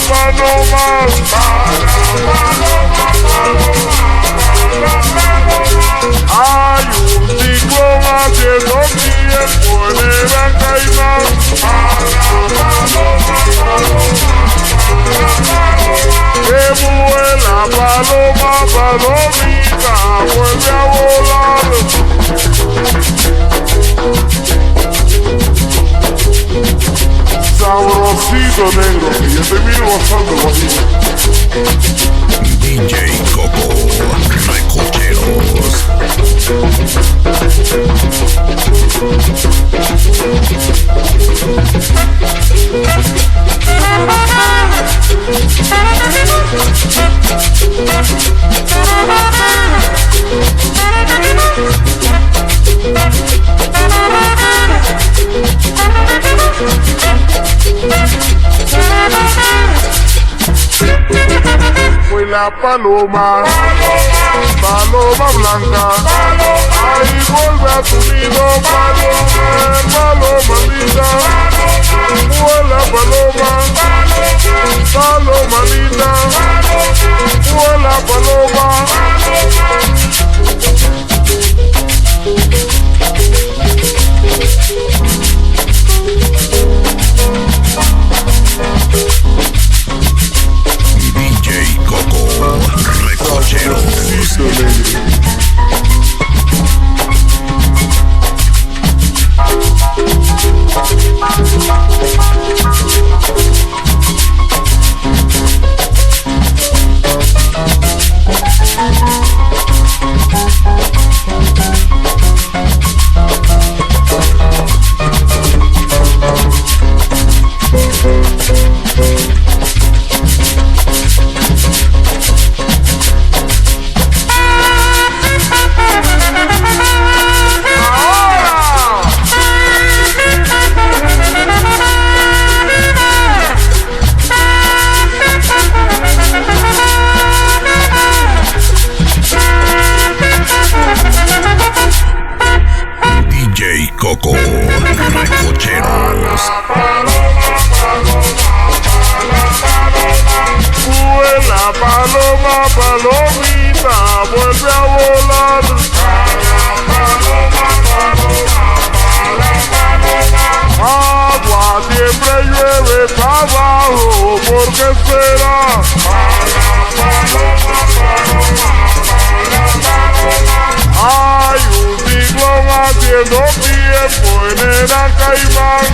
palomas. Hay un ciclón haciendo tiempo en el Gran Caimán. Que vuela paloma, palomita, vuelve a volar. Sabrosito negro, que yo te miro bastante guajito. DJ Coco, Recocheros. Fue la paloma, paloma blanca, ahí vuelve a tu nido, paloma, paloma linda. Fue la paloma, paloma linda, fue la paloma. DJ Coco, Recocheros. DJ Coco, Recocheros. Vuela paloma, palomita, vuelve a volar. Agua siempre llueve para abajo, ¿por qué será? Hay un ciclón haciendo tiempo en el Gran Caimán.